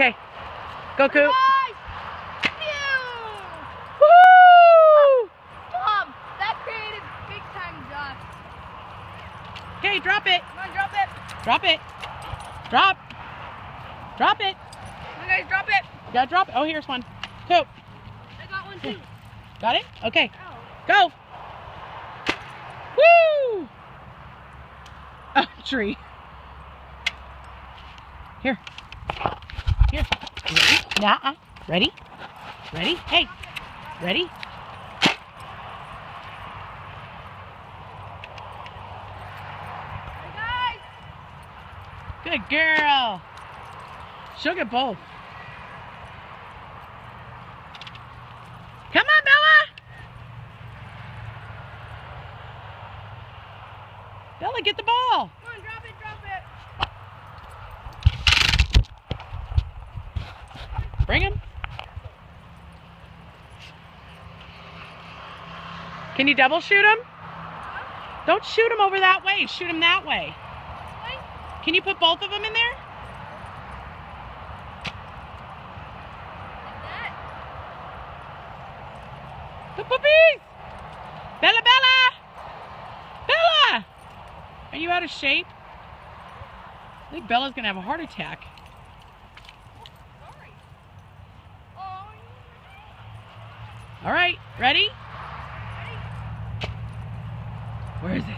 Okay. Go, Coop. Woo! Mom, that created big time job. Okay, drop it. Come on, drop it. Drop it. Drop. Drop it. Come on, guys, drop it. You gotta drop it. Oh, here's one. Coop. I got one too. Got it? Okay. Ow. Go. Woo! Oh, tree. Here. Here. Ready? Nah. Ready? Ready? Hey. Ready? Hey, guys. Good girl. She'll get both. Come on, Bella. Bella, get the ball. Come on, drop it, drop it. Bring him. Can you double shoot him? Don't shoot him over that way. Shoot him that way. Can you put both of them in there? The puppies! Bella, Bella! Bella! Are you out of shape? I think Bella's going to have a heart attack. Sorry. Oh. All right, ready? Ready? Where is it?